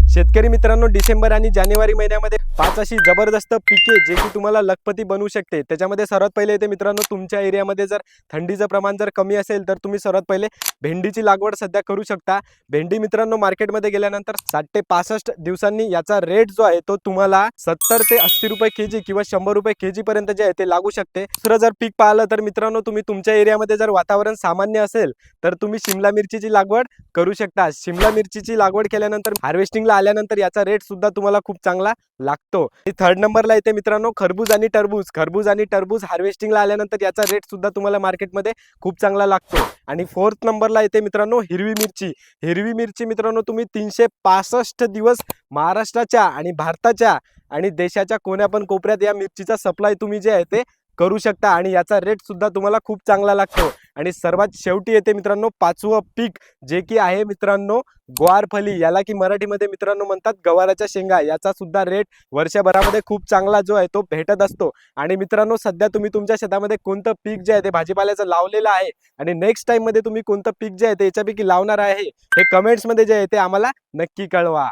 शेतकरी मित्रांनो, डिसेंबर आणि जानेवारी महिन्यामध्ये 5 अशी जबरदस्त पिके जे की तुम्हाला लखपती बनवू शकते। त्याच्यामध्ये सर्वात पहिले येते मित्रांनो, तुमच्या एरियामध्ये जर थंडीचं प्रमाण जर कमी असेल तर तुम्ही सर्वात पहिले भेंडीची लागवड सध्या करू शकता। भेंडी मित्रांनो मार्केटमध्ये गेल्यानंतर 60 ते 65 दिवसांनी याचा रेट जो आहे तो तुम्हाला 70 ते 80 रुपये केजी किंवा 100 रुपये केजी पर्यंत जे आहे ते लागू शकते। दुसरं जर पीक पाहिलं तर मित्रांनो, तुम्ही तुमच्या एरियामध्ये जर वातावरण सामान्य असेल तर तुम्ही शिमला मिरचीची लागवड करू शकता। शिमला मिरचीची लागवड केल्यानंतर हार्वेस्टिंगला आल्यानंतर याचा रेट सुद्धा तुम्हाला खूप चांगला लागतो। थर्ड नंबरला येते मित्रांनो खरबूज आणि टरबूज। खरबूज आणि टरबूज हार्वेस्टिंगला आल्यानंतर याचा रेट सुद्धा तुम्हाला मार्केटमध्ये खूप चांगला लागतो। आणि फोर्थ नंबरला येते मित्रांनो हिरवी मिरची। हिरवी मिरची मित्रांनो, तुम्ही 365 दिवस महाराष्ट्राच्या आणि भारताच्या आणि देशाच्या कोण्या पण कोपऱ्यात या मिरचीचा सप्लाय तुम्ही जे आहे ते करू शकता आणि याचा रेट सुद्धा तुम्हाला खूप चांगला लागतो। आणि सर्वात शेवटी येते मित्रांनो पाचवं पीक, जे की आहे मित्रांनो ग्वारफली, याला की मराठीमध्ये मित्रांनो म्हणतात गवाराच्या शेंगा। याचा सुद्धा रेट वर्षभरामध्ये खूप चांगला जो आहे तो भेटत असतो। आणि मित्रांनो, सध्या तुम्ही तुमच्या शेतामध्ये कोणतं पीक जे आहे ते भाजीपाल्याचं लावलेलं आहे आणि नेक्स्ट टाइम मध्ये तुम्ही कोणतं पीक जे आहे ते याच्यापैकी लावणार आहे, हे कमेंट्स मध्ये जे आहे ते आम्हाला नक्की कळवा।